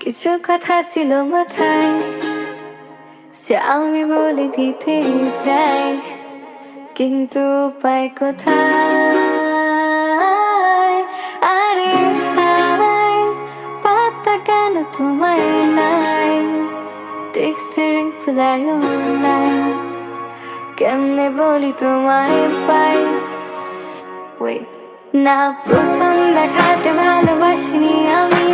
কিছু কথা ছিল মাথায়, যা আমি বলে দিতে চাই, কিন্তু উপায় কোথায়? আরে হায়, পাতা কেন তোমায় নাই? টেক্সটের রিপ্লাইও নাই, কেমনে বলি তোমায় পাই? ওয়েট, না প্রথম দেখাতে ভালোবাসিনি আমি,